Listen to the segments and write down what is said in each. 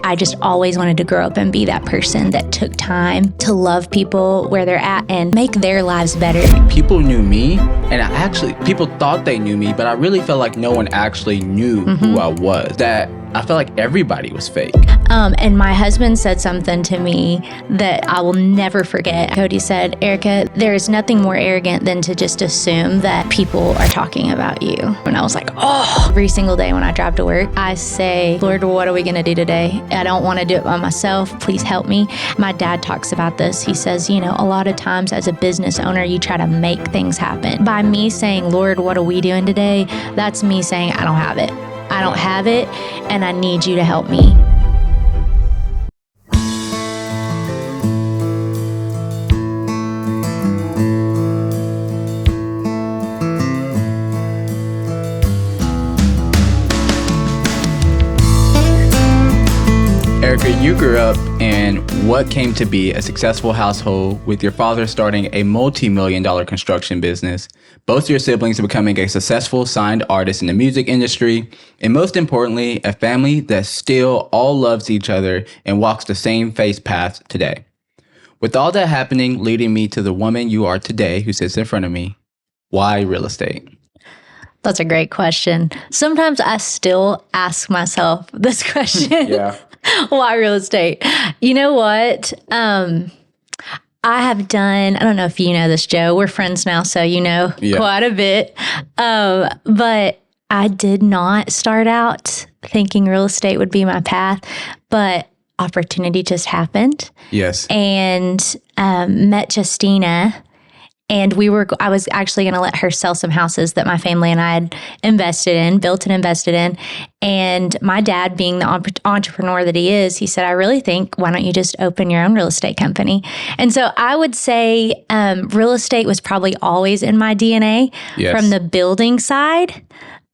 I just always wanted to grow up and be that person that took time to love people where they're at and make their lives better. People knew me, and people thought they knew me, but I really felt like no one actually knew who I was. That I felt like everybody was fake. And my husband said something to me that I will never forget. Cody said, Erica, there is nothing more arrogant than to just assume that people are talking about you. And I was like, oh, every single day when I drive to work, I say, Lord, what are we going to do today? I don't want to do it by myself. Please help me. My dad talks about this. He says, a lot of times as a business owner, you try to make things happen. By me saying, Lord, what are we doing today? That's me saying, I don't have it. I don't have it, and I need you to help me. Erica, you grew up in what came to be a successful household with your father starting a multi-million-dollar construction business, both your siblings becoming a successful signed artist in the music industry, and most importantly, a family that still all loves each other and walks the same faith path today. With all that happening, leading me to the woman you are today who sits in front of me, why real estate? That's a great question. Sometimes I still ask myself this question. Yeah. Why real estate? You know what? I have done, I don't know if you know this, Joe. We're friends now, so you know quite a bit. But I did not start out thinking real estate would be my path, but opportunity just happened. Yes. And met Justina. And I was actually going to let her sell some houses that my family and I had built and invested in. And my dad, being the entrepreneur that he is, he said, I really think, why don't you just open your own real estate company? And so I would say real estate was probably always in my DNA from the building side.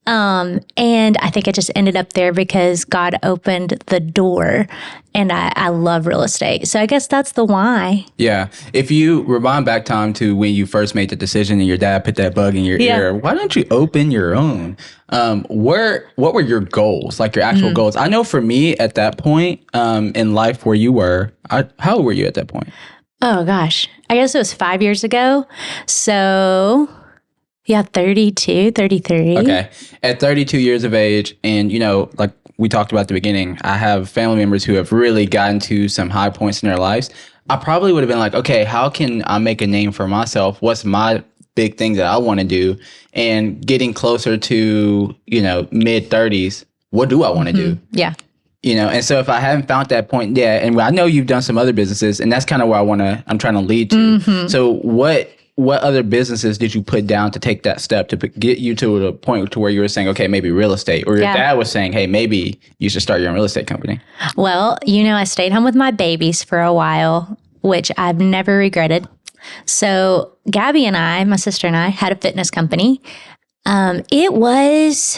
And I think I just ended up there because God opened the door, and I love real estate. So I guess that's the why. Yeah. If you rewind back time to when you first made the decision and your dad put that bug in your ear, why don't you open your own? What were your goals, like your actual goals? I know for me at that point in life where you were, how old were you at that point? Oh, gosh. I guess it was 5 years ago. So... yeah, 32, 33. Okay. At 32 years of age, and, like we talked about at the beginning, I have family members who have really gotten to some high points in their lives. I probably would have been like, okay, how can I make a name for myself? What's my big thing that I want to do? And getting closer to, mid 30s, what do I want to do? Yeah. And so if I haven't found that point yet, and I know you've done some other businesses, and that's kind of where I'm trying to lead to. So what other businesses did you put down to take that step to get you to the point to where you were saying, okay, maybe real estate, or your dad was saying, hey, maybe you should start your own real estate company? Well, I stayed home with my babies for a while, which I've never regretted. So Gabby and I, my sister and I, had a fitness company. It was...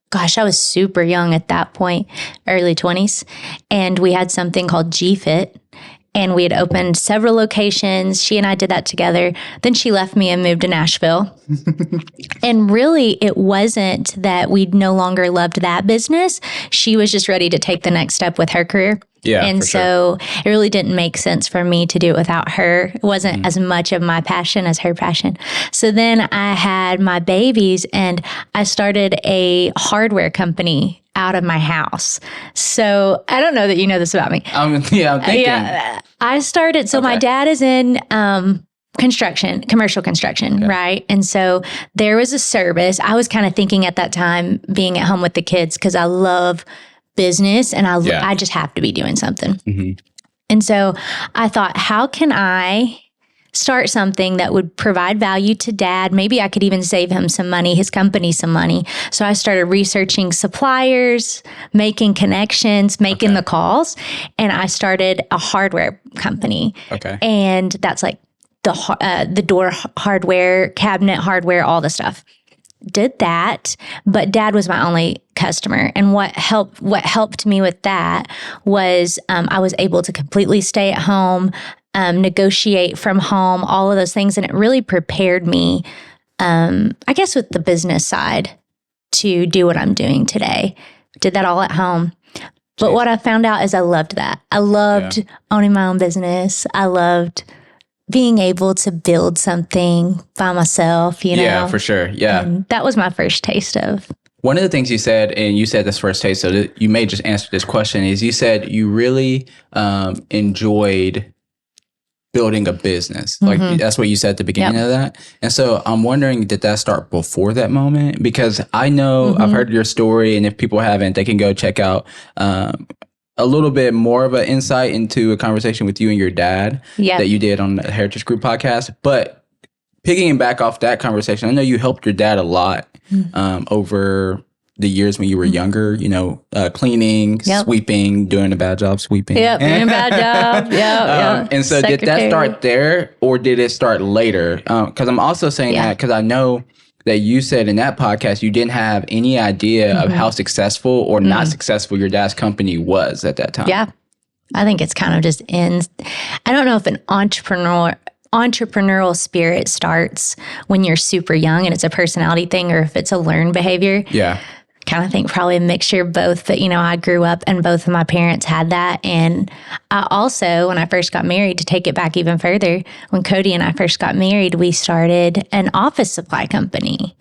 gosh, I was super young at that point, early 20s. And we had something called G-Fit. And we had opened several locations. She and I did that together. Then she left me and moved to Nashville. And really, it wasn't that we no longer loved that business. She was just ready to take the next step with her career. Yeah, and so it really didn't make sense for me to do it without her. It wasn't as much of my passion as her passion. So then I had my babies, and I started a hardware company out of my house. So I don't know that you know this about me. I'm thinking. I started, so my dad is in commercial construction, right? And so there was a service. I was kind of thinking at that time, being at home with the kids, because I love business and I just have to be doing something. And so I thought, how can I start something that would provide value to Dad? Maybe I could even save him some money, his company some money. So I started researching suppliers, making connections, making the calls, and I started a hardware company. Okay. And that's like the door hardware, cabinet hardware, all the stuff. Did that, but Dad was my only customer. And what helped me with that was I was able to completely stay at home, negotiate from home, all of those things. And it really prepared me, I guess, with the business side to do what I'm doing today. Did that all at home. But what I found out is I loved that. I loved owning my own business. I loved being able to build something by myself, you know? Yeah, for sure. Yeah. And that was my first taste of. One of the things you said, and you said this first taste, so you may just answer this question, is you said you really enjoyed building a business. Like that's what you said at the beginning of that. And so I'm wondering, did that start before that moment? Because I know I've heard your story, and if people haven't, they can go check out a little bit more of an insight into a conversation with you and your dad that you did on the Heritage Group podcast. But picking back off that conversation, I know you helped your dad a lot over the years when you were younger, you know, cleaning, sweeping, doing a bad job sweeping. Yep, doing a bad job. And so did that start there, or did it start later? Because I'm also saying that because I know that you said in that podcast you didn't have any idea of how successful or not successful your dad's company was at that time. Yeah. I think it's kind of just I don't know if an entrepreneurial spirit starts when you're super young and it's a personality thing, or if it's a learned behavior. Yeah. Kind of think probably a mixture of both. But, you know, I grew up and both of my parents had that. And I also, when I first got married, to take it back even further, when Cody and I first got married, we started an office supply company.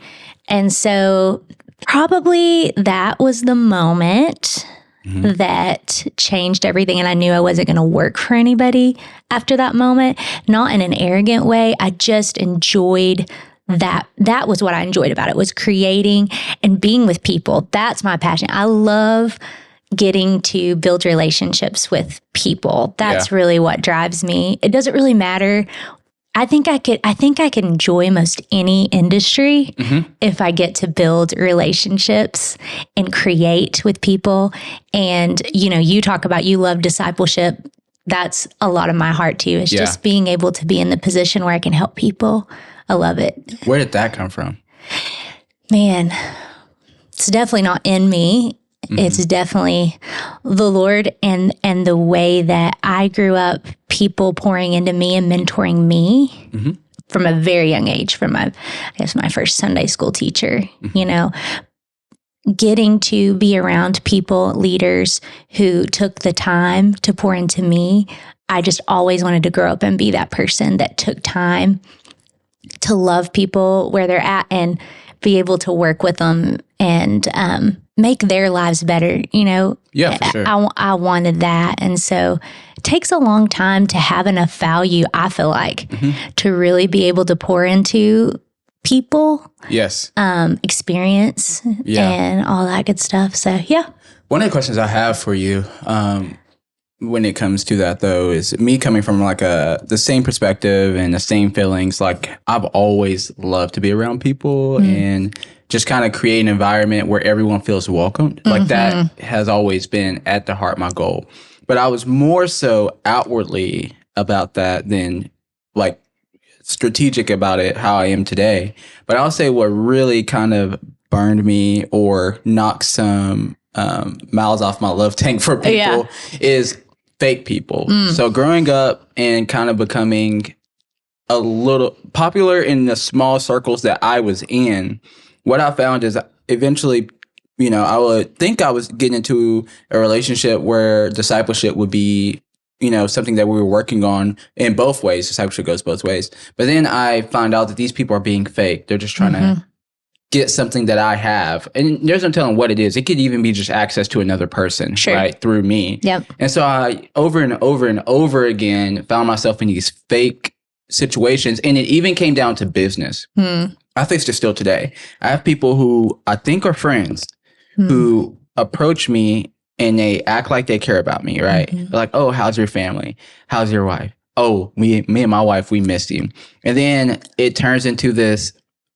And so probably that was the moment that changed everything. And I knew I wasn't going to work for anybody after that moment, not in an arrogant way. I just enjoyed that was what I enjoyed about it, was creating and being with people. That's my passion. I love getting to build relationships with people. That's really what drives me. It doesn't really matter. I think I can enjoy most any industry if I get to build relationships and create with people. And, you know, you talk about you love discipleship. That's a lot of my heart too. It's just being able to be in the position where I can help people. I love it. Where did that come from? Man, it's definitely not in me. It's definitely the Lord and the way that I grew up, people pouring into me and mentoring me from a very young age, from my first Sunday school teacher, you know, getting to be around people, leaders who took the time to pour into me. I just always wanted to grow up and be that person that took time to love people where they're at and be able to work with them and make their lives better, you know? Yeah, for sure. I wanted that. And so it takes a long time to have enough value, I feel like, to really be able to pour into people. Yes. Experience and all that good stuff. So, yeah. One of the questions I have for you, when it comes to that, though, is me coming from like the same perspective and the same feelings. Like, I've always loved to be around people and just kind of create an environment where everyone feels welcomed. Like, that has always been at the heart my goal. But I was more so outwardly about that than like strategic about it, how I am today. But I'll say what really kind of burned me or knocked some miles off my love tank for people is fake people. So growing up and kind of becoming a little popular in the small circles that I was in, what I found is eventually, you know, I would think I was getting into a relationship where discipleship would be, you know, something that we were working on in both ways. Discipleship goes both ways. But then I find out that these people are being fake. They're just trying to get something that I have. And there's no telling what it is. It could even be just access to another person, right, through me. Yep. And so I, over and over and over again, found myself in these fake situations. And it even came down to business. I face it still today. I have people who I think are friends who approach me and they act like they care about me, right? They're like, oh, how's your family? How's your wife? Oh, me and my wife, we missed you. And then it turns into this,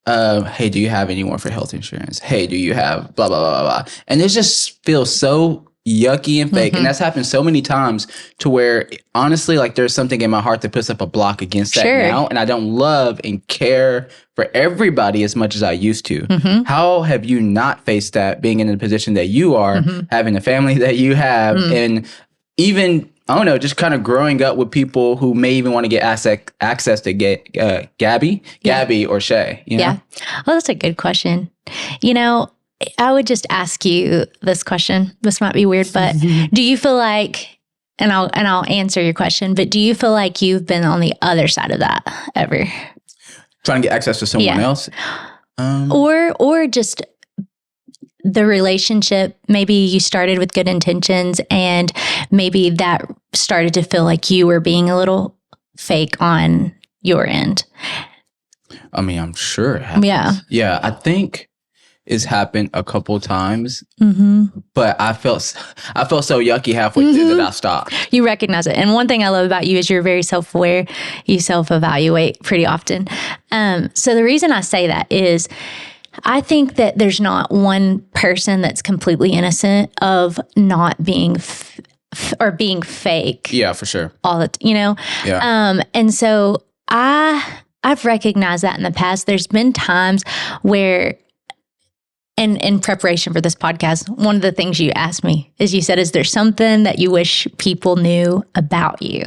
hey, do you have anyone for health insurance? Hey, do you have blah, blah, blah, blah, blah. And it just feels so yucky and fake. And that's happened so many times to where, honestly, like there's something in my heart that puts up a block against that now. And I don't love and care for everybody as much as I used to. How have you not faced that, being in the position that you are, having the family that you have, and even, I don't know, just kind of growing up with people who may even want to get access to get Gabby or Shay, you know? Yeah. Well, that's a good question. You know, I would just ask you this question. This might be weird, but do you feel like, and I'll answer your question, but do you feel like you've been on the other side of that ever? Trying to get access to someone else? Or just the relationship, maybe you started with good intentions and maybe that started to feel like you were being a little fake on your end. I mean, I'm sure it happens. Yeah, I think it's happened a couple times, but I felt so yucky halfway through that I stopped. You recognize it. And one thing I love about you is you're very self-aware. You self-evaluate pretty often. So the reason I say that is I think that there's not one person that's completely innocent of not being or being fake. Yeah, for sure. All the, Yeah. And so I've recognized that in the past. There's been times where, and in preparation for this podcast, one of the things you asked me is you said, is there something that you wish people knew about you?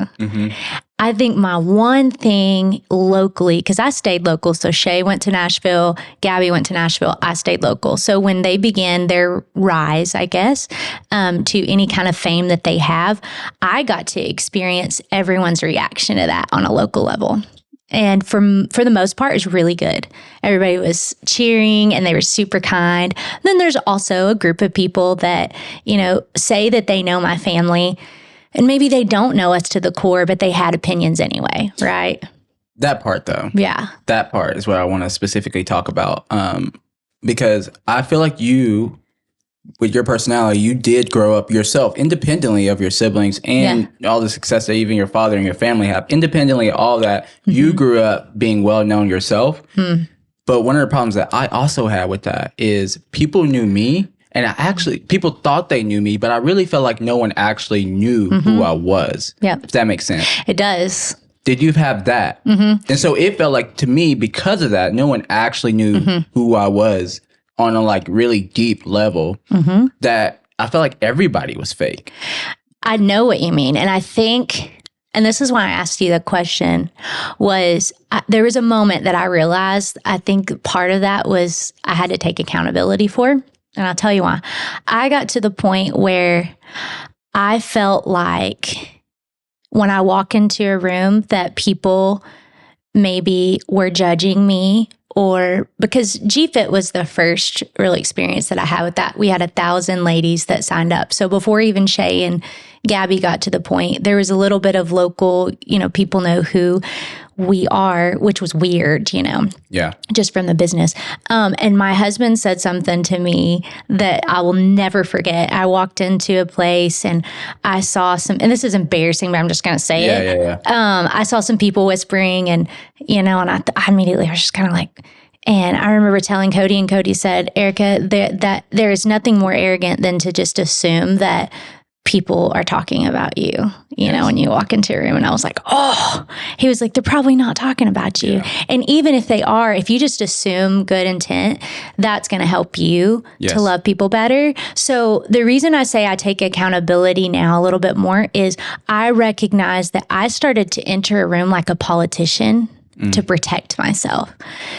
I think my one thing locally, because I stayed local. So Shay went to Nashville, Gabby went to Nashville, I stayed local. So when they began their rise, I guess, to any kind of fame that they have, I got to experience everyone's reaction to that on a local level. And for the most part, it was really good. Everybody was cheering and they were super kind. Then there's also a group of people that, say that they know my family and maybe they don't know us to the core, but they had opinions anyway, right? That part, though. Yeah. That part is what I want to specifically talk about. Because I feel like you, with your personality, you did grow up yourself independently of your siblings and all the success that even your father and your family have. Independently of all that, you grew up being well known yourself. But one of the problems that I also had with that is people knew me. And people thought they knew me, but I really felt like no one actually knew who I was. Yeah. If that makes sense. It does. Did you have that? And so it felt like to me, because of that, no one actually knew who I was on a really deep level that I felt like everybody was fake. I know what you mean. And I think, and this is why I asked you the question, there was a moment that I realized, I think part of that was I had to take accountability for. And I'll tell you why. I got to the point where I felt like when I walk into a room that people maybe were judging me, or because GFIT was the first real experience that I had with that. We had 1,000 ladies that signed up. So before even Shay and Gabby got to the point, there was a little bit of local, people know who we are, which was weird, Yeah. Just from the business. And my husband said something to me that I will never forget. I walked into a place and I saw some, and this is embarrassing, but I'm just going to say it. Yeah. I saw some people whispering and, and I immediately was just kind of like, and I remember telling Cody, and Cody said, Erica, that there is nothing more arrogant than to just assume that people are talking about you, when you walk into a room. And I was like, oh, he was like, they're probably not talking about you. Yeah. And even if they are, if you just assume good intent, that's going to help you to love people better. So the reason I say I take accountability now a little bit more is I recognize that I started to enter a room like a politician to protect myself.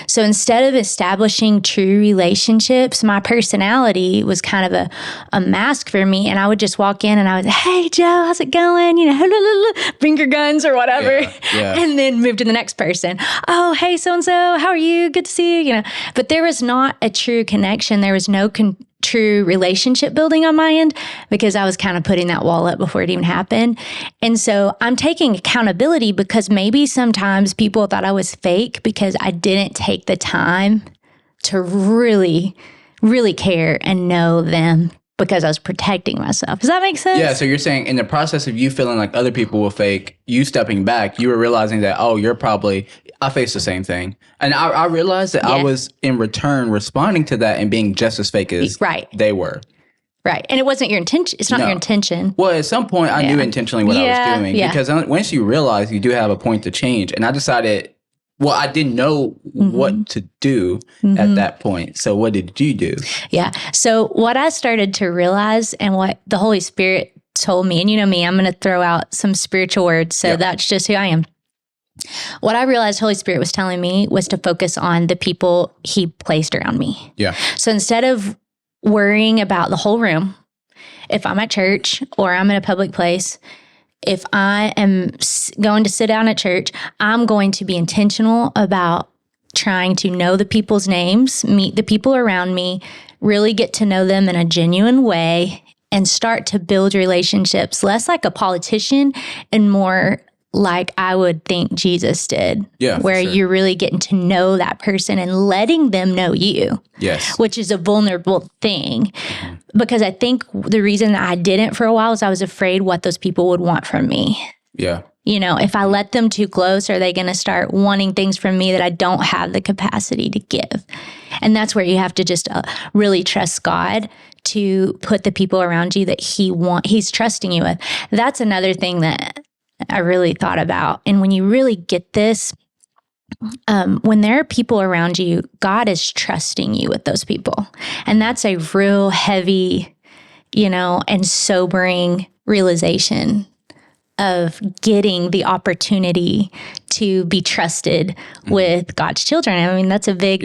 So instead of establishing true relationships, my personality was kind of a mask for me. And I would just walk in and I would say, hey, Joe, how's it going? Bring your guns or whatever. Yeah. And then move to the next person. Oh, hey, so-and-so, how are you? Good to see you. But there was not a true connection. There was no true relationship building on my end because I was kind of putting that wall up before it even happened. And so I'm taking accountability because maybe sometimes people thought I was fake because I didn't take the time to really, really care and know them because I was protecting myself. Does that make sense? Yeah. So you're saying in the process of you feeling like other people were fake, you stepping back, you were realizing that, I faced the same thing. And I realized that I was in return responding to that and being just as fake as they were. Right. And it wasn't your intention. It's not your intention. Well, at some point I knew intentionally what I was doing because once you realize you do have a point to change, and I decided, I didn't know what to do at that point. So what did you do? Yeah. So what I started to realize and what the Holy Spirit told me, and you know me, I'm going to throw out some spiritual words. So that's just who I am. What I realized Holy Spirit was telling me was to focus on the people he placed around me. Yeah. So instead of worrying about the whole room. If I'm at church or I'm in a public place, if I am going to sit down at church, I'm going to be intentional about trying to know the people's names, meet the people around me, really get to know them in a genuine way, and start to build relationships, less like a politician and more like I would think Jesus did. Yeah, where sure. you're really getting to know that person and letting them know you. Yes. Which is a vulnerable thing. Mm-hmm. Because I think the reason I didn't for a while is I was afraid what those people would want from me. Yeah. You know, if I let them too close, are they going to start wanting things from me that I don't have the capacity to give? And that's where you have to just really trust God to put the people around you that He's trusting you with. That's another thing that I really thought about. And when you really get this, when there are people around you, God is trusting you with those people. And that's a real heavy, and sobering realization of getting the opportunity to be trusted with God's children. I mean, that's a big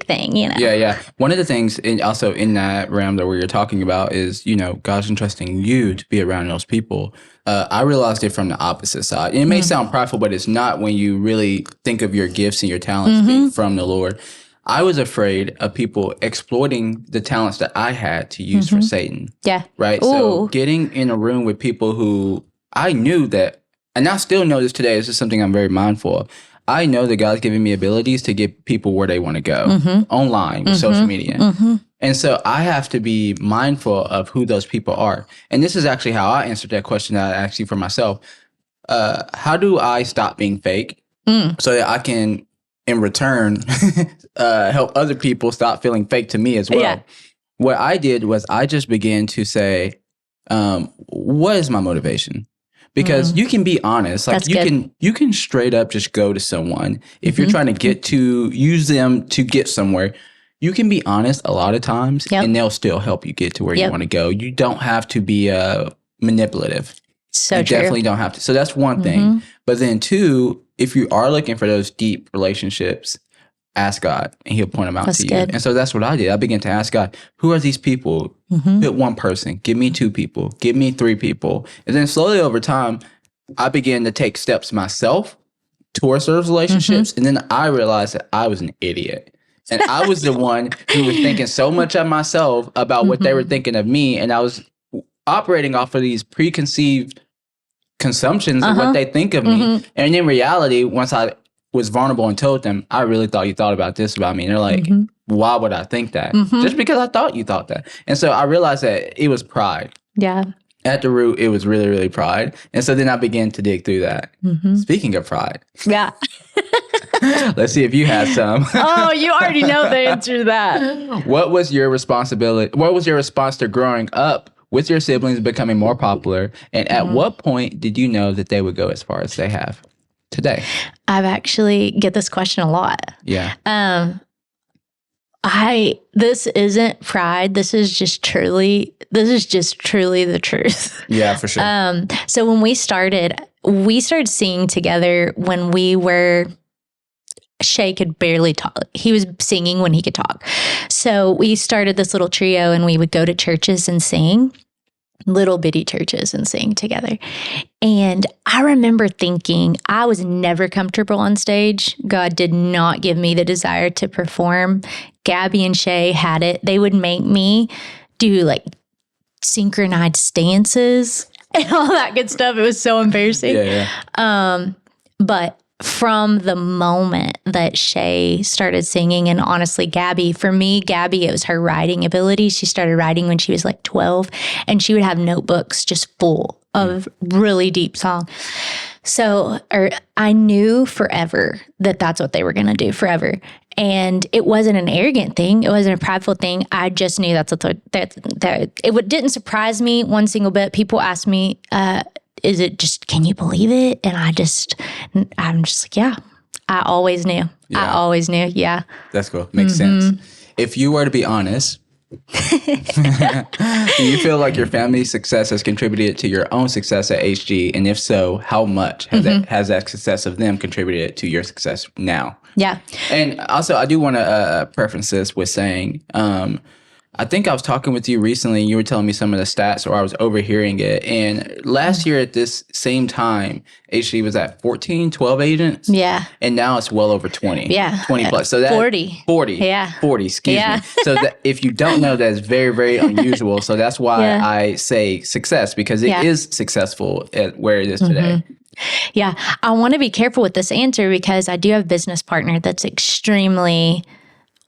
thing, Yeah. One of the things also in that realm that we were talking about is, God's entrusting you to be around those people. I realized it from the opposite side. And it may sound prideful, but it's not when you really think of your gifts and your talents being from the Lord. I was afraid of people exploiting the talents that I had to use for Satan. Yeah. Right? Ooh. So getting in a room with people who I knew that, and I still know this today, this is something I'm very mindful of. I know that God's giving me abilities to get people where they want to go online with social media. And so I have to be mindful of who those people are. And this is actually how I answered that question that I asked you for myself. How do I stop being fake so that I can, in return, help other people stop feeling fake to me as well? Yeah. What I did was I just began to say, what is my motivation? Because you can be honest, like you can straight up just go to someone. If you're trying to use them to get somewhere, you can be honest a lot of times and they'll still help you get to where you want to go. You don't have to be manipulative. You definitely don't have to. So that's one thing. But then two, if you are looking for those deep relationships, ask God and He'll point them out to you. And so that's what I did. I began to ask God, who are these people? Pick one person. Give me two people. Give me three people. And then slowly over time, I began to take steps myself towards those relationships. And then I realized that I was an idiot. And I was the one who was thinking so much of myself about what they were thinking of me. And I was operating off of these preconceived consumptions of what they think of me. And in reality, once I was vulnerable and told them, I really thought you thought about this about me. And they're like, why would I think that? Just because I thought you thought that. And so I realized that it was pride. Yeah. At the root, it was really, really pride. And so then I began to dig through that. Speaking of pride. Yeah. Let's see if you had some. Oh, you already know the answer to that. What was your responsibility? What was your response to growing up with your siblings becoming more popular? And at what point did you know that they would go as far as they have today? I've actually get this question a lot. Yeah. This isn't pride. This is just truly the truth. Yeah, for sure. So when we started singing together when Shay could barely talk. He was singing when he could talk. So we started this little trio and we would go to churches and sing, little bitty churches and sing together. And I remember thinking I was never comfortable on stage. God did not give me the desire to perform. Gabby and Shay had it. They would make me do like synchronized stances and all that good stuff. It was so embarrassing. But from the moment that Shay started singing, and honestly, Gabby, it was her writing ability. She started writing when she was like 12, and she would have notebooks just full of really deep song. So I knew forever that that's what they were going to do forever. And it wasn't an arrogant thing. It wasn't a prideful thing. I just knew that it didn't surprise me one single bit. People asked me, is it just, can you believe it? And I'm just like, yeah, I always knew. Yeah. I always knew. Yeah. That's cool. Makes sense. If you were to be honest, do you feel like your family's success has contributed to your own success at HG? And if so, how much has that success of them contributed to your success now? Yeah. And also, I do want to preference this with saying, I think I was talking with you recently and you were telling me some of the stats, or I was overhearing it. And last year at this same time, HG was at 14, 12 agents. Yeah. And now it's well over 20. Yeah. 20 plus. So that 40. 40. Yeah. 40, excuse Yeah. me. So that if you don't know, that is very, very unusual. So that's why I say success, because it is successful at where it is today. Yeah. I want to be careful with this answer because I do have a business partner that's extremely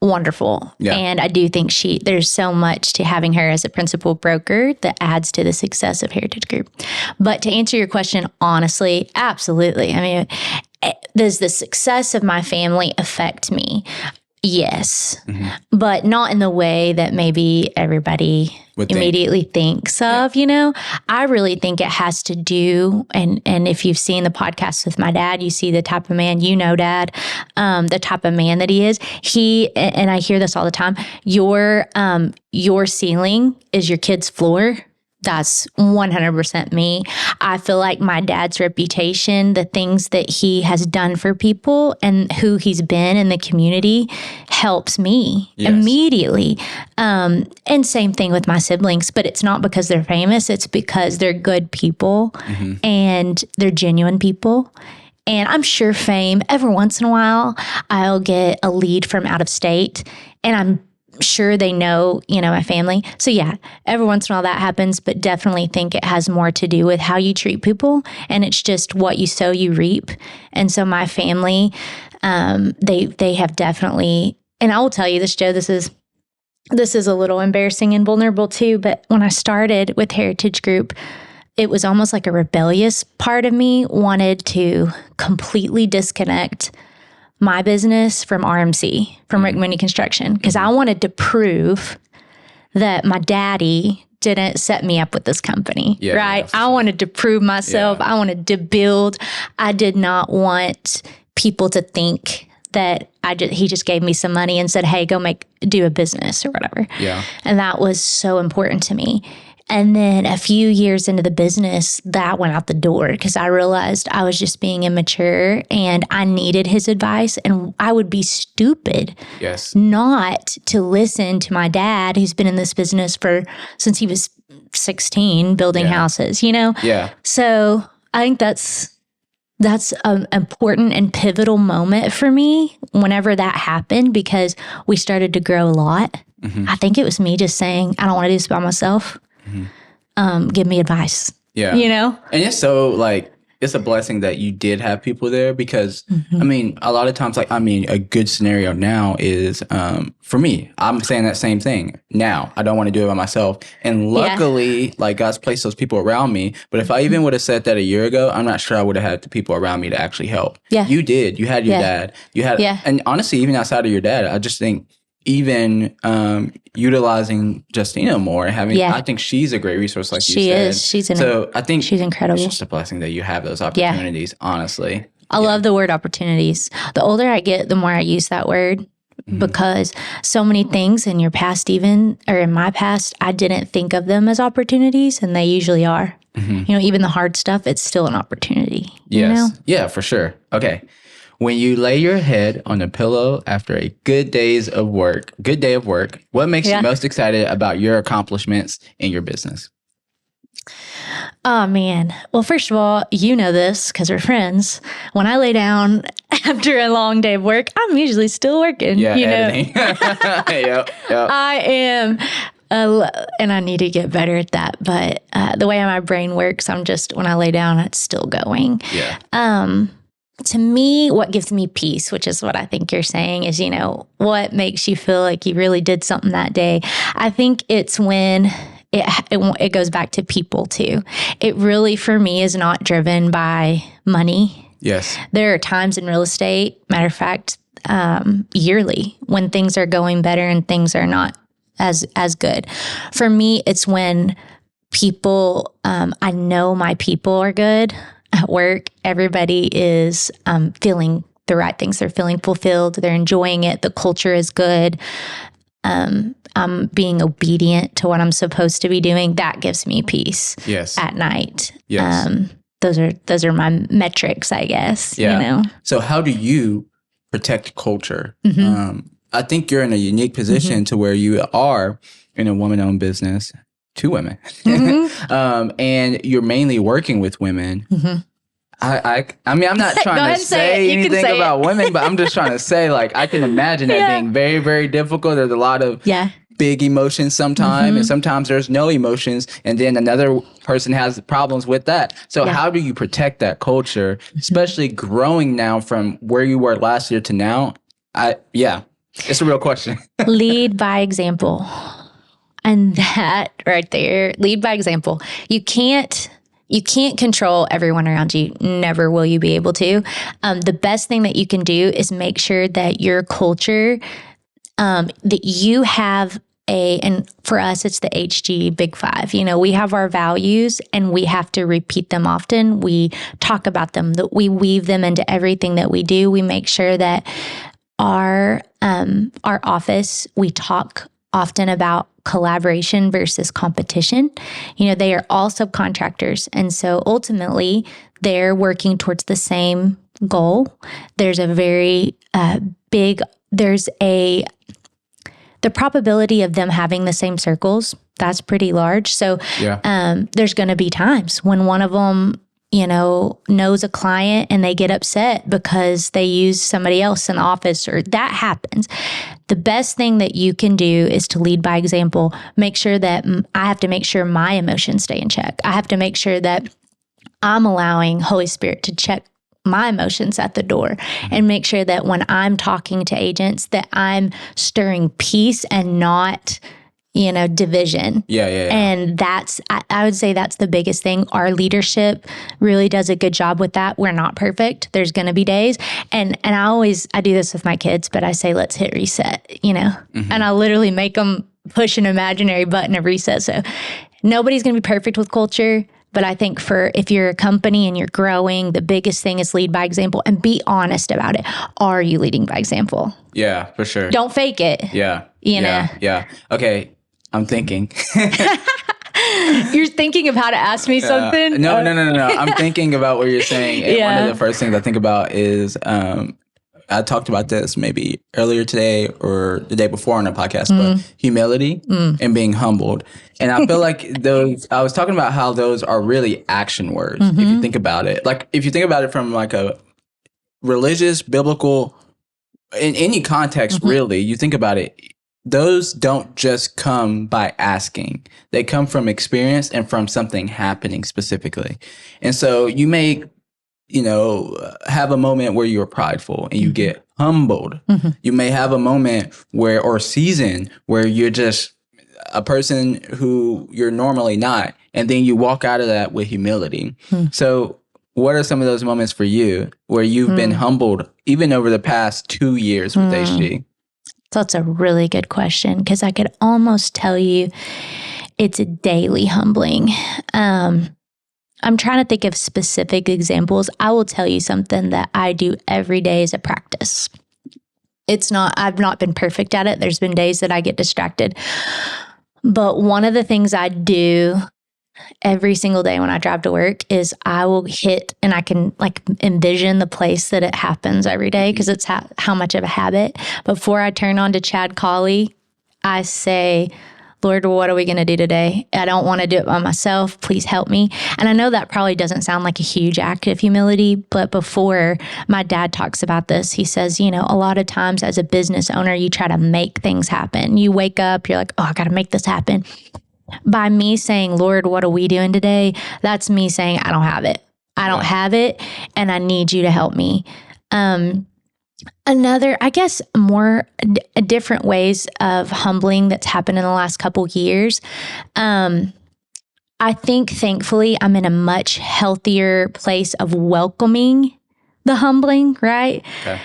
wonderful. Yeah. And I do think there's so much to having her as a principal broker that adds to the success of Heritage Group. But to answer your question, honestly, absolutely. I mean, does the success of my family affect me? Yes, but not in the way that maybe everybody immediately thinks of, you know. I really think it has to do, and if you've seen the podcast with my dad, you see the type of man, you know, Dad, the type of man that he is. And I hear this all the time, your ceiling is your kid's floor. That's 100% me. I feel like my dad's reputation, the things that he has done for people and who he's been in the community helps me immediately. And same thing with my siblings, but it's not because they're famous. It's because they're good people and they're genuine people. And I'm sure fame, every once in a while, I'll get a lead from out of state and I'm sure they know, you know, my family. So yeah, every once in a while that happens, but definitely think it has more to do with how you treat people. And it's just what you sow, you reap. And so my family, they have definitely, and I will tell you this, Joe, this is a little embarrassing and vulnerable too. But when I started with Heritage Group, it was almost like a rebellious part of me wanted to completely disconnect my business from RMC, from Rick Mooney Construction, because I wanted to prove that my daddy didn't set me up with this company, right? I wanted to prove myself. I wanted to build. I did not want people to think that he just gave me some money and said, hey, go do a business or whatever. Yeah. And that was so important to me. And then a few years into the business, that went out the door because I realized I was just being immature and I needed his advice. And I would be stupid not to listen to my dad, who's been in this business since he was 16, building houses, you know? Yeah. So I think that's an important and pivotal moment for me whenever that happened, because we started to grow a lot. I think it was me just saying, I don't want to do this by myself. Give me advice. Yeah. You know? And it's so it's a blessing that you did have people there because, I mean, a lot of times, a good scenario now is, for me, I'm saying that same thing now. I don't want to do it by myself. And luckily, God's placed those people around me. But if I even would have said that a year ago, I'm not sure I would have had the people around me to actually help. Yeah. You did. You had your dad. You had, and honestly, even outside of your dad, I just think, even utilizing Justina more and having, I think she's a great resource, like you said. She is. I think she's incredible. It's just a blessing that you have those opportunities, honestly. I love the word opportunities. The older I get, the more I use that word because so many things in your past, in my past, I didn't think of them as opportunities, and they usually are. You know, even the hard stuff, it's still an opportunity. Yes. You know? Yeah, for sure. Okay. When you lay your head on a pillow after a good day of work, what makes you most excited about your accomplishments in your business? Oh, man. Well, first of all, you know this because we're friends. When I lay down after a long day of work, I'm usually still working. Yeah, you editing. Yep. I am. And I need to get better at that. But the way my brain works, when I lay down, it's still going. Yeah. To me, what gives me peace, which is what I think you're saying, is, what makes you feel like you really did something that day. I think it's when it goes back to people too. It really, for me, is not driven by money. Yes. There are times in real estate, matter of fact, yearly, when things are going better and things are not as good. For me, it's when people, I know my people are good. At work, everybody is feeling the right things. They're feeling fulfilled. They're enjoying it. The culture is good. I'm being obedient to what I'm supposed to be doing. That gives me peace. Yes. At night. Yes. Those are my metrics, I guess. Yeah. So how do you protect culture? I think you're in a unique position to where you are in a woman-owned business, 2 women, Mm-hmm. and you're mainly working with women. Mm-hmm. I mean, I'm not trying to say anything about women, but I'm just trying to say, like, I can imagine that being very, very difficult. There's a lot of big emotions sometimes, and sometimes there's no emotions, and then another person has problems with that. So how do you protect that culture, especially growing now from where you were last year to now? It's a real question. Lead by example. And that right there, lead by example. You can't control everyone around you. Never will you be able to. The best thing that you can do is make sure that your culture, that you have and for us, it's the HG Big Five. You know, we have our values and we have to repeat them often. We talk about them, that we weave them into everything that we do. We make sure that our office, we talk often about collaboration versus competition. You know, they are all subcontractors. And so ultimately, they're working towards the same goal. There's a very the probability of them having the same circles, that's pretty large. So there's going to be times when one of them, you know, knows a client and they get upset because they use somebody else in the office, or that happens. The best thing that you can do is to lead by example. Make sure that I have to make sure my emotions stay in check. I have to make sure that I'm allowing Holy Spirit to check my emotions at the door, and make sure that when I'm talking to agents that I'm stirring peace and not, you know, division. And that's, I would say that's the biggest thing. Our leadership really does a good job with that. We're not perfect. There's going to be days. And I do this with my kids, but I say, let's hit reset, you know, and I literally make them push an imaginary button of reset. So nobody's going to be perfect with culture. But I think if you're a company and you're growing, the biggest thing is lead by example and be honest about it. Are you leading by example? Yeah, for sure. Don't fake it. Yeah. You know? Yeah. Okay. I'm thinking. You're thinking of how to ask me something? No. I'm thinking about what you're saying. And one of the first things I think about is, I talked about this maybe earlier today or the day before on a podcast, but humility and being humbled. And I feel like I was talking about how those are really action words. If you think about it, like if you think about it from like a religious, biblical, in any context, really, you think about it, those don't just come by asking. They come from experience and from something happening specifically. And so you may, you know, have a moment where you're prideful and you get humbled. You may have a moment or season where you're just a person who you're normally not. And then you walk out of that with humility. So what are some of those moments for you where you've been humbled even over the past 2 years with HG? That's a really good question, because I could almost tell you it's a daily humbling. I'm trying to think of specific examples. I will tell you something that I do every day as a practice. I've not been perfect at it. There's been days that I get distracted. But one of the things I do every single day when I drive to work is I will hit, and I can like envision the place that it happens every day, because it's how much of a habit. Before I turn on to Chad Colley, I say, Lord, what are we going to do today? I don't want to do it by myself. Please help me. And I know that probably doesn't sound like a huge act of humility, but before, my dad talks about this. He says, you know, a lot of times as a business owner, you try to make things happen. You wake up, you're like, oh, I got to make this happen. By me saying, Lord, what are we doing today? That's me saying, I don't have it. I don't have it, and I need you to help me. Another, I guess, more different ways of humbling that's happened in the last couple years. I think, thankfully, I'm in a much healthier place of welcoming the humbling, right? Okay.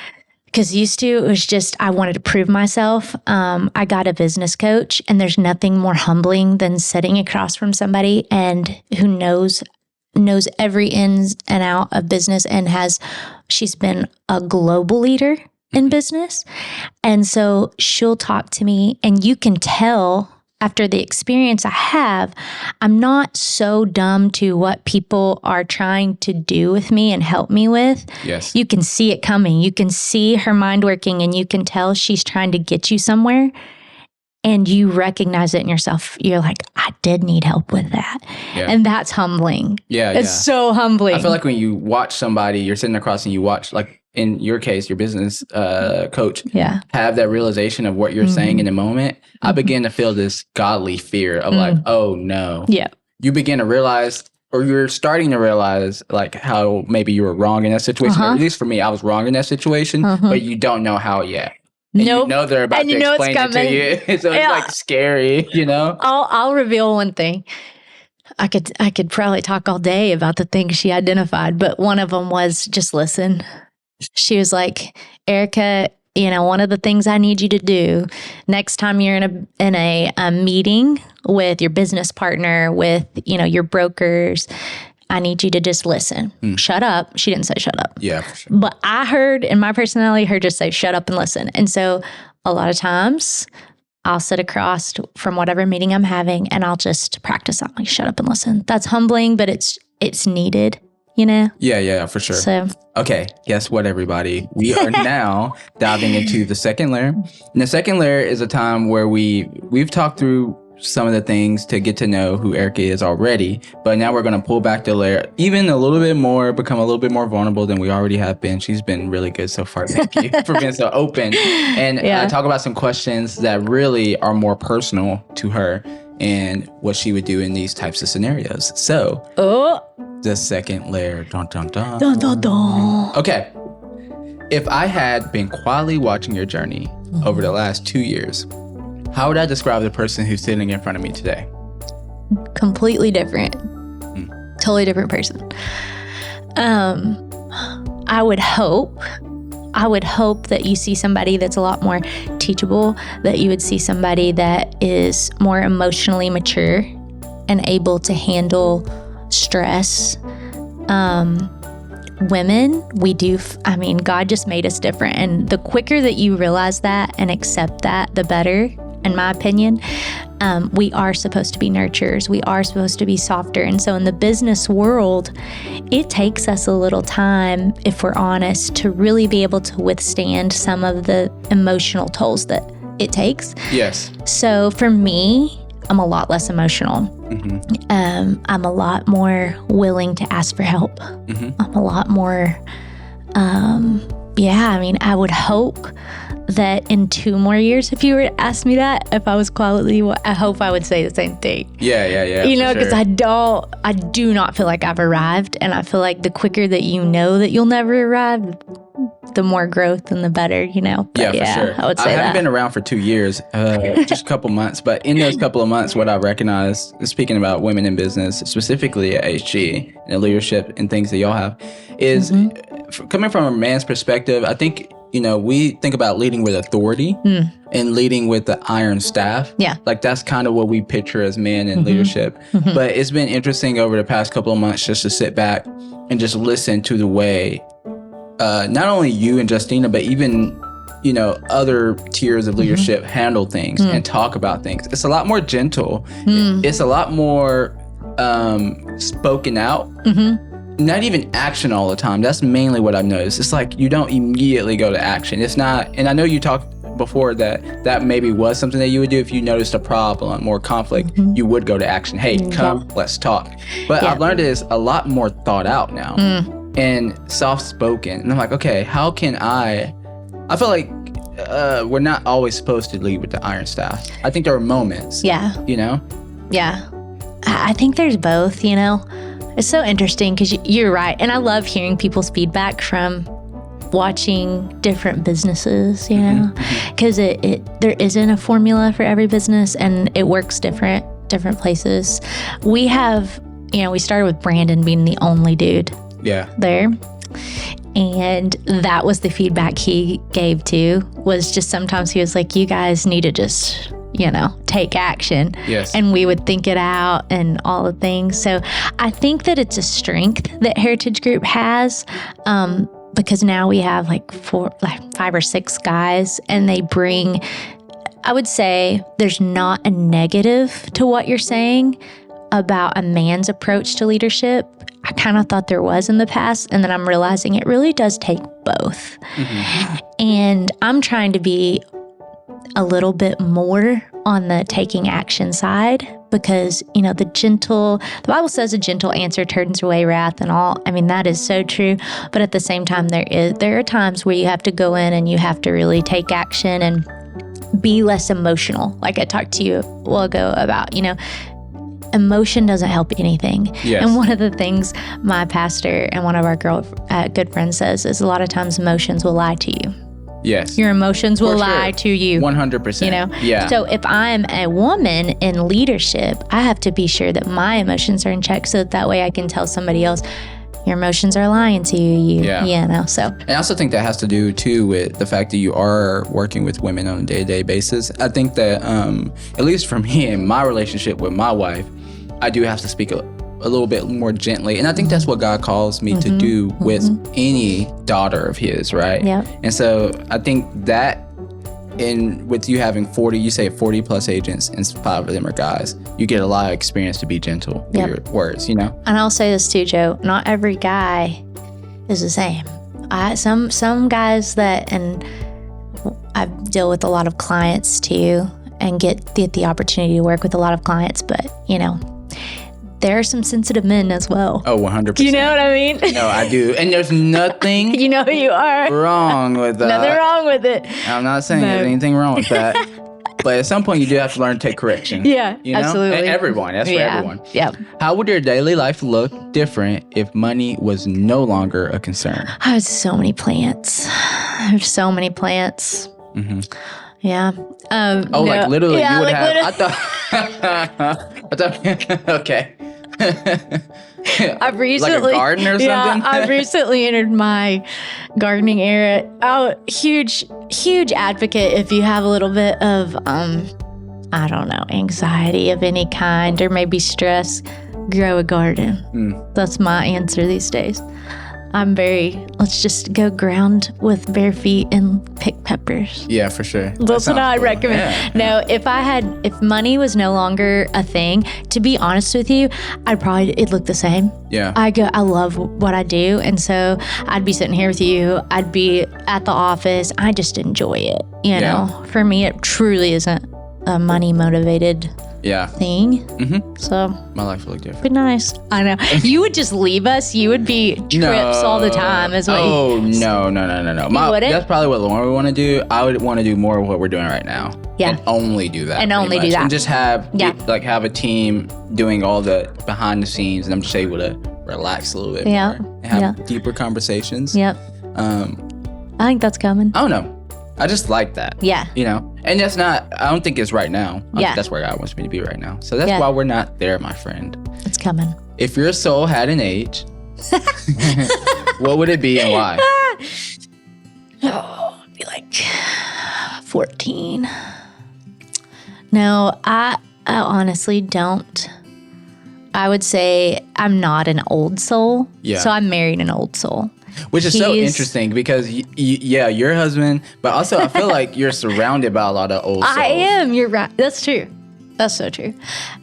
Because used to, it was just, I wanted to prove myself. I got a business coach, and there's nothing more humbling than sitting across from somebody and who knows every ins and out of business, and she's been a global leader in business. And so she'll talk to me, and you can tell after the experience I have, I'm not so dumb to what people are trying to do with me and help me with. Yes. You can see it coming. You can see her mind working, and you can tell she's trying to get you somewhere. and you recognize it in yourself, you're like, I did need help with that. Yeah. And that's humbling. Yeah. It's so humbling. I feel like when you watch somebody, you're sitting across and you watch, like in your case, your business coach, have that realization of what you're saying in the moment. I begin to feel this godly fear of like, oh no. Yeah. You begin to realize, or you're starting to realize like how maybe you were wrong in that situation. Or at least for me, I was wrong in that situation, but you don't know how yet. And you know they're about to explain it to you. So it's like scary, you know? I'll reveal one thing. I could probably talk all day about the things she identified, but one of them was just listen. She was like, Erica, one of the things I need you to do next time you're in a meeting with your business partner, with, your brokers, I need you to just listen. Shut up. She didn't say shut up. Yeah, for sure. But I heard, in my personality, her just say shut up and listen. And so a lot of times I'll sit across from whatever meeting I'm having and I'll just practice on like shut up and listen. That's humbling, but it's needed, Yeah, for sure. So okay, guess what, everybody? We are now diving into the second layer. And the second layer is a time where we've talked through some of the things to get to know who Erica is already, but now we're going to pull back the layer even a little bit more, become a little bit more vulnerable than we already have been. She's been really good so far. Thank you for being so open. And talk about some questions that really are more personal to her and what she would do in these types of scenarios. So, the second layer. Dun, dun, dun. Dun, dun, dun. Okay. If I had been quietly watching your journey over the last 2 years, how would I describe the person who's sitting in front of me today? Completely different. Totally different person. I would hope that you see somebody that's a lot more teachable, that you would see somebody that is more emotionally mature and able to handle stress. Women, God just made us different. And the quicker that you realize that and accept that, the better, in my opinion. We are supposed to be nurturers. We are supposed to be softer. And so in the business world, it takes us a little time, if we're honest, to really be able to withstand some of the emotional tolls that it takes. Yes. So for me, I'm a lot less emotional. I'm a lot more willing to ask for help. I'm a lot more, I would hope that in 2 more years, if you were to ask me that, if I was quietly, I hope I would say the same thing. Yeah. Because I do not feel like I've arrived. And I feel like the quicker that you know that you'll never arrive, the more growth and the better, But for sure. I would say I haven't been around for 2 years, just a couple months. But in those couple of months, what I recognized, speaking about women in business, specifically at HG and the leadership and things that y'all have, is coming from a man's perspective, I think, we think about leading with authority and leading with the iron staff. Yeah. Like that's kind of what we picture as men in leadership. But it's been interesting over the past couple of months just to sit back and just listen to the way not only you and Justina, but even, other tiers of leadership handle things and talk about things. It's a lot more gentle. It's a lot more spoken out. Not even action all the time. That's mainly what I've noticed. It's like you don't immediately go to action. It's not, and I know you talked before that maybe was something that you would do if you noticed a problem or conflict. You would go to action. Hey, come, let's talk. But I've learned it's a lot more thought out now and soft spoken. And I'm like, okay, how can I feel like we're not always supposed to lead with the iron staff. I think there are moments. Yeah. Yeah. I think there's both, It's so interesting because you're right. And I love hearing people's feedback from watching different businesses, because there isn't a formula for every business and it works different places. We have, we started with Brandon being the only dude there. And that was the feedback he gave too, was just sometimes he was like, you guys need to just take action. Yes. And we would think it out and all the things. So I think that it's a strength that Heritage Group has, because now we have 5 or 6 guys, and they bring, I would say there's not a negative to what you're saying about a man's approach to leadership. I kind of thought there was in the past, and then I'm realizing it really does take both. And I'm trying to be a little bit more on the taking action side, because, the Bible says a gentle answer turns away wrath and all. I mean, that is so true. But at the same time, there are times where you have to go in and you have to really take action and be less emotional. Like I talked to you a while ago about, emotion doesn't help anything. Yes. And one of the things my pastor and one of our good friends says is a lot of times emotions will lie to you. Yes. Your emotions will For lie sure. to you. 100%. Yeah. So if I'm a woman in leadership, I have to be sure that my emotions are in check, so that way I can tell somebody else, your emotions are lying to you. So. And I also think that has to do too with the fact that you are working with women on a day-to-day basis. I think that at least for me in my relationship with my wife, I do have to speak a little bit more gently. And I think that's what God calls me to do with any daughter of his, right? Yep. And so I think that with you having 40 plus agents and 5 of them are guys, you get a lot of experience to be gentle with your words, And I'll say this too, Joe, not every guy is the same. Some guys and I deal with a lot of clients too and get the opportunity to work with a lot of clients, but there are some sensitive men as well. Oh, 100%. You know what I mean? No, I do. And there's nothing you know who you are. wrong with that. Nothing wrong with it. I'm not saying there's anything wrong with that. But at some point, you do have to learn to take correction. Yeah, absolutely. And everyone. That's for everyone. Yeah. How would your daily life look different if money was no longer a concern? I have so many plants. There's so many plants. Mm-hmm. Yeah. Like literally, yeah, you would like have. I thought. Okay. I've recently, like a garden or something? I've recently entered my gardening era. Oh, huge advocate if you have a little bit of, I don't know, anxiety of any kind or maybe stress, grow a garden. That's my answer these days. Let's just go ground with bare feet and pick peppers. Yeah, for sure. That's what I'd recommend. Yeah. No, if money was no longer a thing, to be honest with you, it'd look the same. Yeah. I love what I do. And so I'd be sitting here with you. I'd be at the office. I just enjoy it. You know, for me, it truly isn't a money motivated thing. Mm-hmm. So my life would look different. Be nice. I know. You would just leave us. You would be trips all the time. Is what no. That's probably what Lauren would want to do. I would want to do more of what we're doing right now. Yeah. And only do that. And just have a team doing all the behind the scenes, and I'm just able to relax a little bit more and have deeper conversations. Yep. I think that's coming. I don't know. I just like that. Yeah. And that's not, I don't think it's right now. I think that's where God wants me to be right now. So that's why we're not there, my friend. It's coming. If your soul had an age, what would it be and why? It'd be like 14. No, I honestly don't. I would say I'm not an old soul. Yeah. So I married an old soul. Which is so interesting because, your husband, but also I feel like you're surrounded by a lot of old souls. I am. You're right. That's true. That's so true.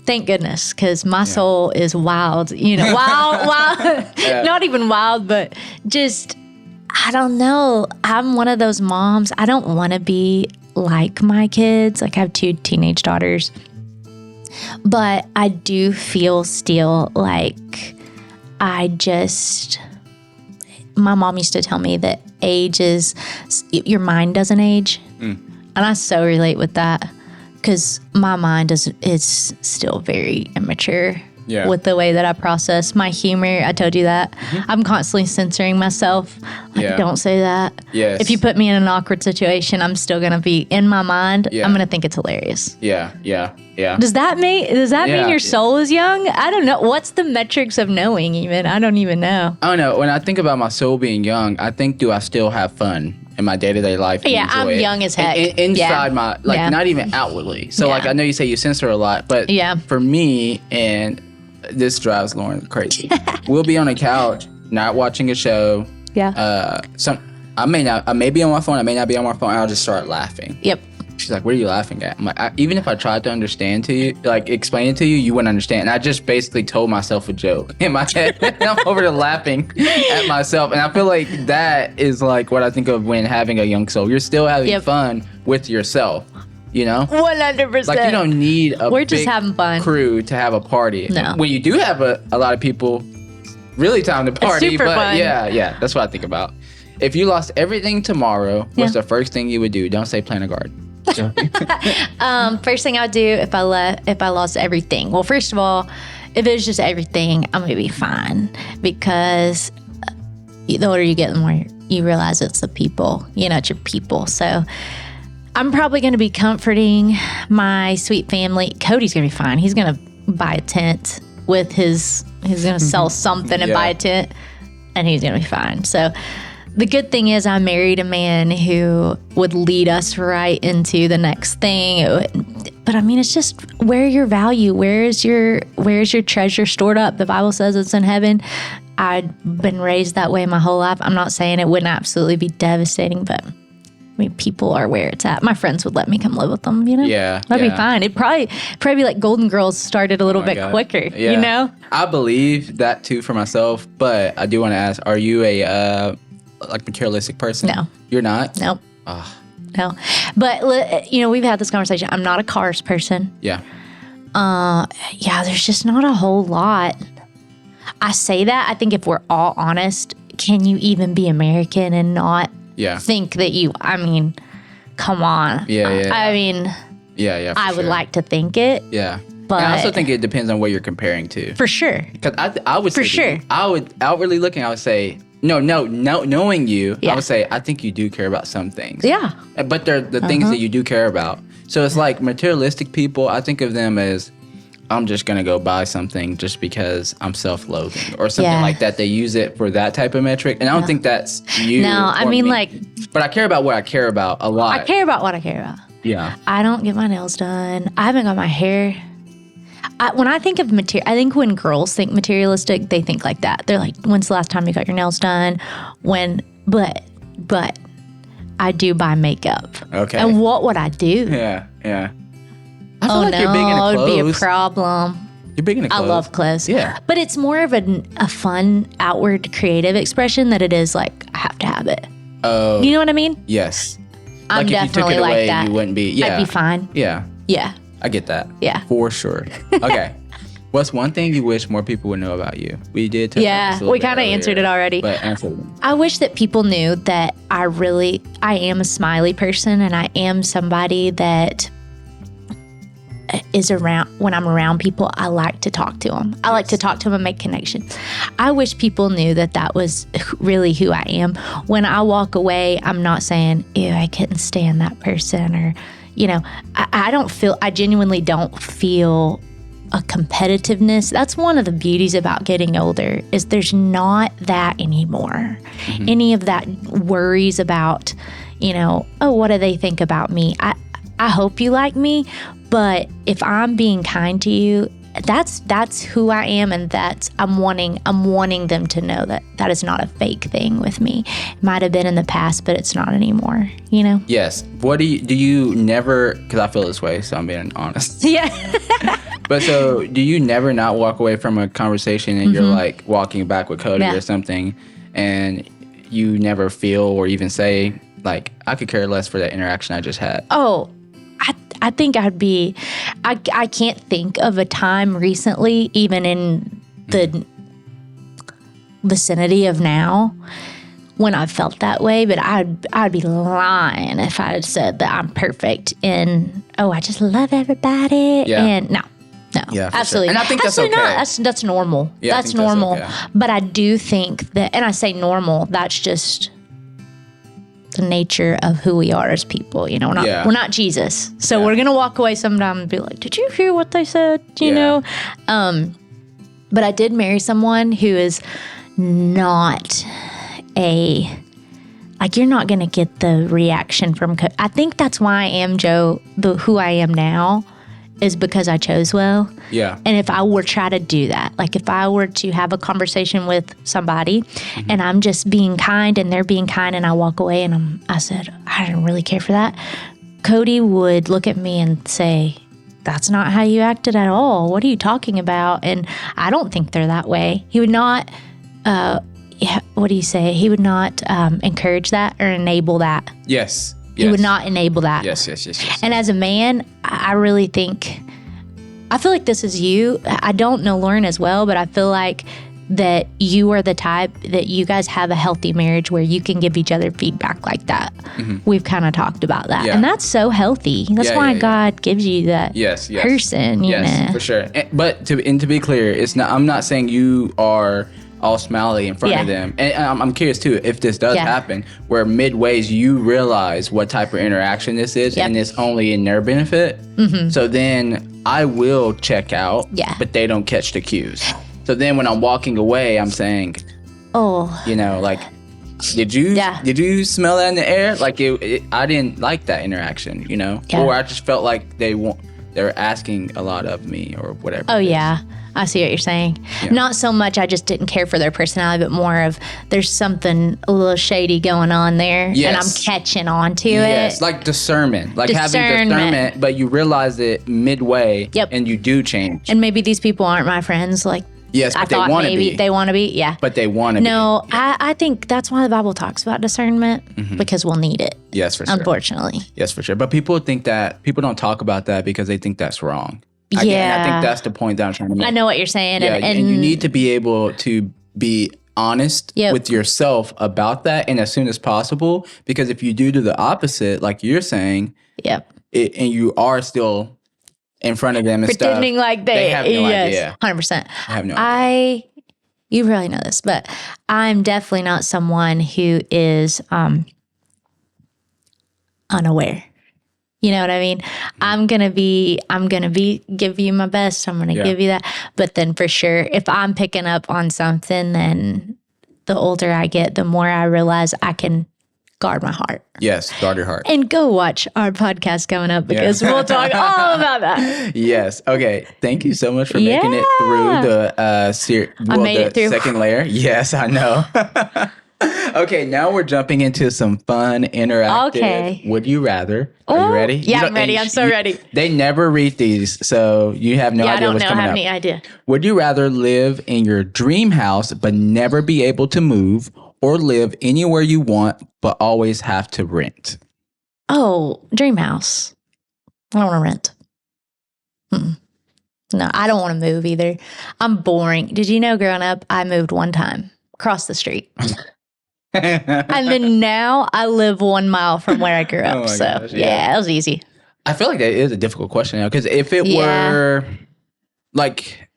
Thank goodness, because my soul is wild. Wild. Not even wild, but just, I don't know. I'm one of those moms. I don't want to be like my kids. Like I have 2 teenage daughters. But I do feel still like my mom used to tell me that age is, your mind doesn't age. And I so relate with that because my mind is still very immature with the way that I process my humor. I told you that. Mm-hmm. I'm constantly censoring myself. Like, don't say that. Yes. If you put me in an awkward situation, I'm still going to be in my mind. I'm going to think it's hilarious. Yeah. Does that mean your soul is young? I don't know. What's the metrics of knowing even? I don't even know. I don't know. When I think about my soul being young, I think, do I still have fun in my day-to-day life? Yeah, I'm young as heck. Inside my, not even outwardly. So I know you say you censor a lot, but for me, and this drives Lauren crazy. We'll be on a couch, not watching a show. Yeah. I may be on my phone. I may not be on my phone. I'll just start laughing. Yep. She's like, "What are you laughing at?" I'm like, even if I tried to understand to you, like explain it to you, you wouldn't understand. And I just basically told myself a joke in my head. And I'm over there laughing at myself. And I feel like that is like what I think of when having a young soul. You're still having fun with yourself. You know? 100%. Like, you don't need a We're just big having fun. crew to have a party. No. When you do have a lot of people, really time to party. super but fun. yeah, that's what I think about. If you lost everything tomorrow, what's the first thing you would do? Don't say plant a garden. First thing I would do if I lost everything. Well, first of all, if it was just everything, I'm gonna be fine, because the older you get, the more you realize it's the people. It's your people. So I'm probably gonna be comforting my sweet family. Cody's gonna be fine. He's gonna buy a tent with he's gonna sell something and buy a tent, and he's gonna be fine. So the good thing is I married a man who would lead us right into the next thing. But I mean, it's just, where your value, where's your treasure stored up? The Bible says it's in heaven. I'd been raised that way my whole life. I'm not saying it wouldn't absolutely be devastating, but I mean, people are where it's at. My friends would let me come live with them, Yeah. That'd be fine. It'd probably be like Golden Girls started a little bit quicker, I believe that too for myself, but I do want to ask, are you a materialistic person? No. You're not? Nope. No. But, we've had this conversation. I'm not a cars person. Yeah. There's just not a whole lot. I say that. I think if we're all honest, can you even be American and not think that come on. Yeah. I mean, I would like to think it. Yeah. But and I also think it depends on what you're comparing to. For sure. Because I would say, for sure. I would, outwardly looking, I would say, no, knowing you, I would say, I think you do care about some things. Yeah. But they're the things that you do care about. So it's like materialistic people, I think of them as, I'm just going to go buy something just because I'm self-loathing or something like that. They use it for that type of metric. And I don't think that's you. No, I mean, but I care about what I care about a lot. I care about what I care about. Yeah. I don't get my nails done. I haven't got my hair. When I think of I think when girls think materialistic, they think like that. They're like, when's the last time you got your nails done? But I do buy makeup. Okay. And what would I do? Yeah. I feel like you're big into clothes. It would be a problem. You're big into clothes. I love clothes. Yeah. But it's more of a fun, outward, creative expression that it is like, I have to have it. Oh. You know what I mean? Yes. I'm like definitely if you took it like away, that. You wouldn't be. Yeah. I'd be fine. Yeah. Yeah. I get that. Yeah. For sure. Okay. What's one thing you wish more people would know about you? We did touch on this a little we bit kind of earlier, answered it already. But answer it. I wish that people knew that I am a smiley person, and I am somebody that is around. When I'm around people, I like to talk to them. I like to talk to them and make connection. I wish people knew that was really who I am. When I walk away, I'm not saying, ew, I couldn't stand that person, or, I genuinely don't feel a competitiveness. That's one of the beauties about getting older, is there's not that anymore. Mm-hmm. Any of that worries about, what do they think about me? I hope you like me, but if I'm being kind to you, that's who I am, and I'm wanting them to know that is not a fake thing with me. It might have been in the past, but it's not anymore, Yes. What do you never, because I feel this way, so I'm being honest. Yeah. But so do you never not walk away from a conversation and you're like walking back with Cody or something, and you never feel or even say, like, I could care less for that interaction I just had? Oh, I think I can't think of a time recently, even in the vicinity of now, when I felt that way, but I'd be lying if I had said that I'm perfect and, I just love everybody. Yeah. And no, Yeah, absolutely. Sure. And I think that's okay. Not. That's normal. Yeah, that's normal. That's okay. But I do think that, and I say normal, that's just the nature of who we are as people. We're not Jesus. So we're going to walk away sometime and be like, did you hear what they said? You know? But I did marry someone who is not you're not going to get the reaction from, I think that's why I am Joe, who I am now, is because I chose well. Yeah. And if I were to try to do that, like if I were to have a conversation with somebody and I'm just being kind and they're being kind and I walk away and I said, I didn't really care for that, Cody would look at me and say, that's not how you acted at all. What are you talking about? And I don't think they're that way. He would not, what do you say? He would not encourage that or enable that. Yes. He would not enable that. Yes. And as a man, I really think, I feel like this is you. I don't know Lauren as well, but I feel like that you are the type that you guys have a healthy marriage where you can give each other feedback like that. We've kind of talked about that. And that's so healthy. That's why God gives you that person, you know. For sure. But to be clear, it's not. I'm not saying you are all smiley in front of them. And I'm curious too, if this does happen, where midways you realize what type of interaction this is, and it's only in their benefit. So then I will check out, but they don't catch the cues. So then when I'm walking away, I'm saying, you know, like, did you smell that in the air? Like, I didn't like that interaction, you know? Or I just felt like they're asking a lot of me or whatever. Oh, yeah. I see what you're saying. Yeah. Not so much I just didn't care for their personality, but more of there's something a little shady going on there, and I'm catching on to it. Yes, like discernment. Like having discernment, but you realize it midway, and you do change. And maybe these people aren't my friends, like, yes, but they want to be. They want to be, But they want to be. No, I think that's why the Bible talks about discernment, because we'll need it. Yes, for sure. Unfortunately. Yes, for sure. But people don't talk about that because they think that's wrong. I think that's the point that I'm trying to make. I know what you're saying. Yeah, and you need to be able to be honest with yourself about that, and as soon as possible, because if you do the opposite, like you're saying, and you are still in front of them and pretending stuff, like they have no idea. 100%. I have no idea. You really know this, but I'm definitely not someone who is unaware. You know what I mean? I'm gonna give you my best. I'm gonna give you that. But then for sure, if I'm picking up on something, then the older I get, the more I realize I can guard my heart. Yes, guard your heart. And go watch our podcast coming up because we'll talk all about that. Yes. Okay. Thank you so much for making it through the second layer. Yes, I know. Okay, now we're jumping into some fun, interactive. Would you rather? Are you ready? Yeah, I'm ready. I'm so ready. They never read these, so you have no idea what's coming up. I don't have any idea. Would you rather live in your dream house but never be able to move, or live anywhere you want but always have to rent? Oh, dream house. I don't want to rent. No, I don't want to move either. I'm boring. Did you know growing up, I moved one time across the street. And then now I live 1 mile from where I grew up. Gosh, it was easy. I feel like that is a difficult question now, because if it were like,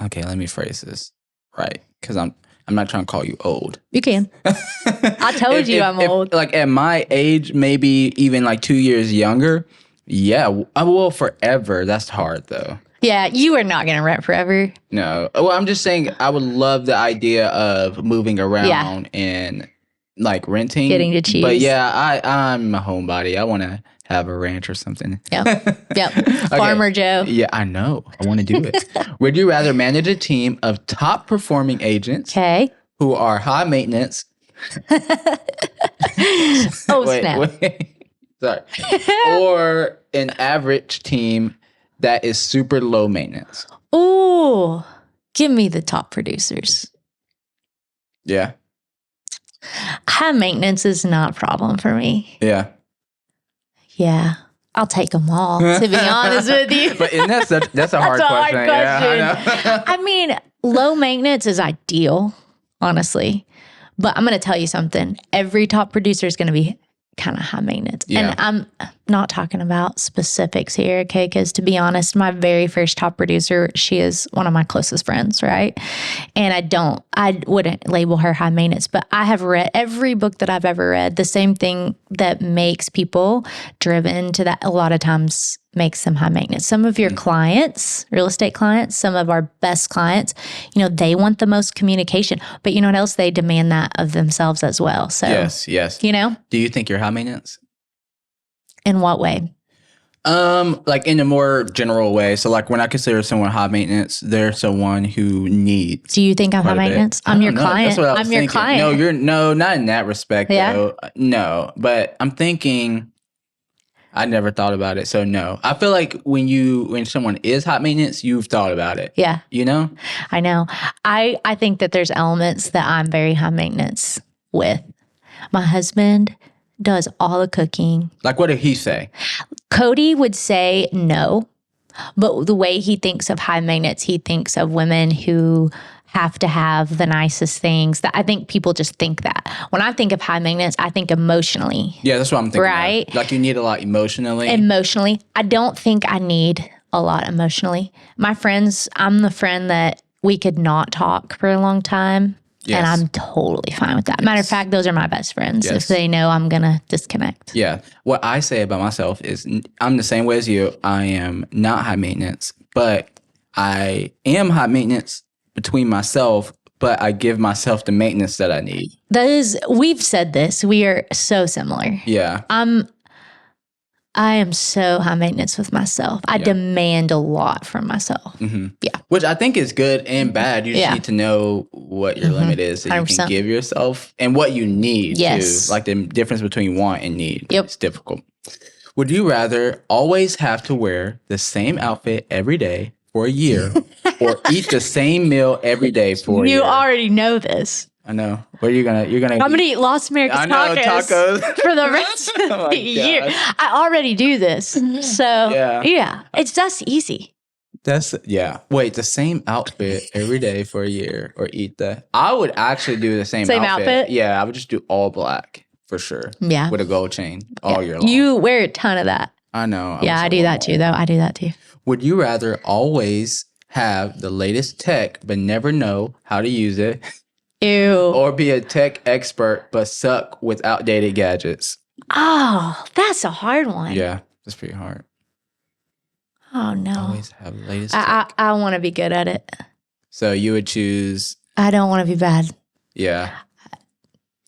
okay, let me phrase this right, because I'm not trying to call you old. You can. I told you I'm old. Like at my age, maybe even like 2 years younger. Yeah, I will forever. That's hard though. Yeah, you are not going to rent forever. No. Well, I'm just saying I would love the idea of moving around and like renting. Getting to choose. But yeah, I'm a homebody. I want to have a ranch or something. Yep. Okay. Farmer Joe. Yeah, I know. I want to do it. Would you rather manage a team of top performing agents who are high maintenance? Snap. Sorry. Or an average team that is super low maintenance? Oh, give me the top producers. Yeah. High maintenance is not a problem for me. Yeah. Yeah. I'll take them all, to be honest with you. But that's a hard question. Yeah, I mean, low maintenance is ideal, honestly. But I'm going to tell you something. Every top producer is going to be kind of high maintenance. Yeah. And I'm not talking about specifics here, okay? Because to be honest, my very first top producer, she is one of my closest friends, right? And I wouldn't label her high maintenance, but I have read every book that I've ever read. The same thing that makes people driven to that a lot of times makes them high maintenance. Some of your clients, real estate clients, some of our best clients, they want the most communication, but you know what else? They demand that of themselves as well. So yes. Do you think you're high maintenance? In what way? Like in a more general way. So like when I consider someone high maintenance, they're someone who needs. Do you think I'm high maintenance? I'm your client. That's what I was thinking. Your client. No, not in that respect though. No, but I'm thinking, I never thought about it. So no, I feel like when someone is high maintenance, you've thought about it. Yeah. I know. I think that there's elements that I'm very high maintenance with. My husband does all the cooking. Like, what did he say? Cody would say no, but the way he thinks of high maintenance, he thinks of women who have to have the nicest things. That I think people just think that. When I think of high maintenance, I think emotionally. Yeah, that's what I'm thinking. Right? Of. Like, you need a lot emotionally. Emotionally. I don't think I need a lot emotionally. My friends, I'm the friend that we could not talk for a long time. Yes. And I'm totally fine with that. Yes. Matter of fact, those are my best friends. Yes. If they know I'm going to disconnect. Yeah. What I say about myself is I'm the same way as you. I am not high maintenance, but I am high maintenance between myself, but I give myself the maintenance that I need. We've said this. We are so similar. Yeah. I am so high maintenance with myself. I demand a lot from myself. Mm-hmm. Yeah. Which I think is good and bad. You just need to know what your limit is that 100%. You can give yourself and what you need too. Like the difference between want and need. Yep. It's difficult. Would you rather always have to wear the same outfit every day for a year or eat the same meal every day for a year? You already know this. I know. What are you gonna? I'm gonna eat Los America's tacos for the rest of the year. I already do this, so yeah, it's just easy. Wait, the same outfit every day for a year, or eat the? I would actually do the same outfit. Yeah, I would just do all black for sure. Yeah, with a gold chain all year long. You wear a ton of that. I know. I do that too, though. I do that too. Would you rather always have the latest tech but never know how to use it? Ew. Or be a tech expert but suck with outdated gadgets? Oh, that's a hard one. Yeah, that's pretty hard. Oh, no. Always have the latest tech. I want to be good at it. So you would choose... I don't want to be bad. Yeah.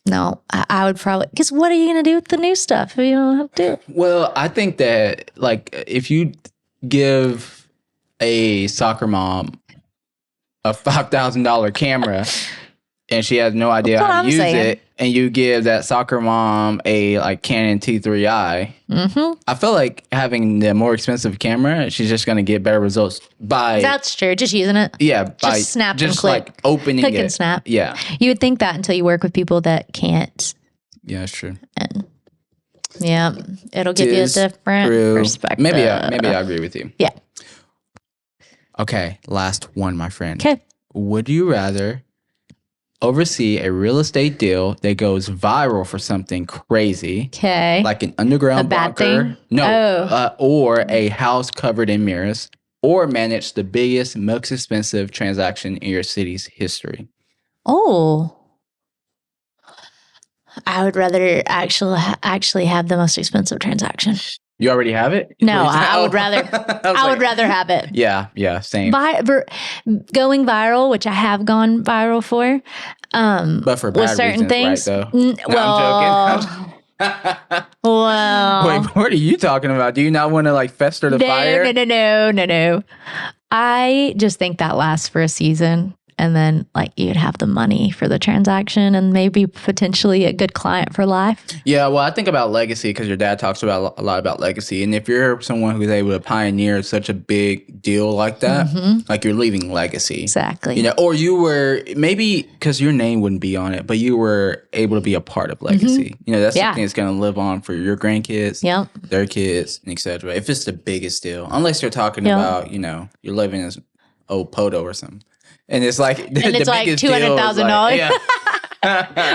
No, I would probably... Because what are you going to do with the new stuff if you don't have to do it? Well, I think that, like, if you give a soccer mom a $5,000 camera... and she has no idea how to use it, and you give that soccer mom a Canon T3i, I feel like having the more expensive camera, she's just going to get better results by... That's true. Just using it. Yeah. By just snap and click. Like opening click it. And snap. Yeah. You would think that until you work with people that can't. Yeah, that's true. And it'll give you a different perspective. Maybe I agree with you. Yeah. Okay, last one, my friend. Okay. Would you rather oversee a real estate deal that goes viral for something crazy, like an underground bunker, or a house covered in mirrors, or manage the biggest, most expensive transaction in your city's history? Oh, I would rather actually have the most expensive transaction. You already have it? No, I would rather. I would rather have it. Yeah, same. Going viral, which I have gone viral for, but for bad certain things, right? Though. I'm joking. Well, wait, what are you talking about? Do you not want to fester the fire? No. I just think that lasts for a season. And then you'd have the money for the transaction and maybe potentially a good client for life. Yeah, well, I think about legacy because your dad talks about a lot about legacy. And if you're someone who's able to pioneer such a big deal like that, you're leaving legacy. Exactly. Or you were maybe because your name wouldn't be on it, but you were able to be a part of legacy. That's something that's going to live on for your grandkids, their kids, and etc. If it's the biggest deal, unless you're talking about, you're living as old Poto or something. And it's like $200,000. Yeah.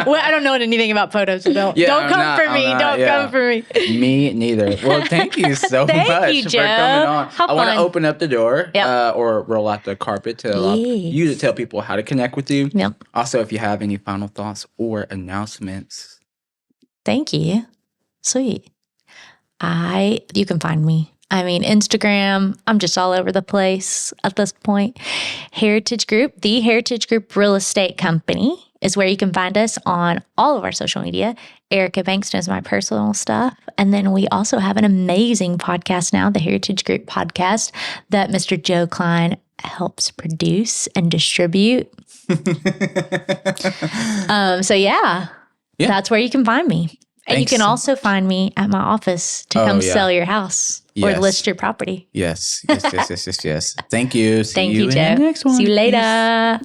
Well, I don't know anything about photos, so don't come for me. Don't come for me. Me neither. Well, thank you so much for coming on. I want to open up the door or roll out the carpet to allow you to tell people how to connect with you. Yep. Also, if you have any final thoughts or announcements. Thank you. Sweet. You can find me. Instagram, I'm just all over the place at this point. Heritage Group, the Heritage Group Real Estate Company is where you can find us on all of our social media. Erica Bankston is my personal stuff. And then we also have an amazing podcast now, the Heritage Group podcast, that Mr. Joe Klein helps produce and distribute. That's where you can find me. And Thanks. You can also find me at my office to come sell your house or list your property. Yes. Thank you. Thank you, Joe. See you in the next one. See you later.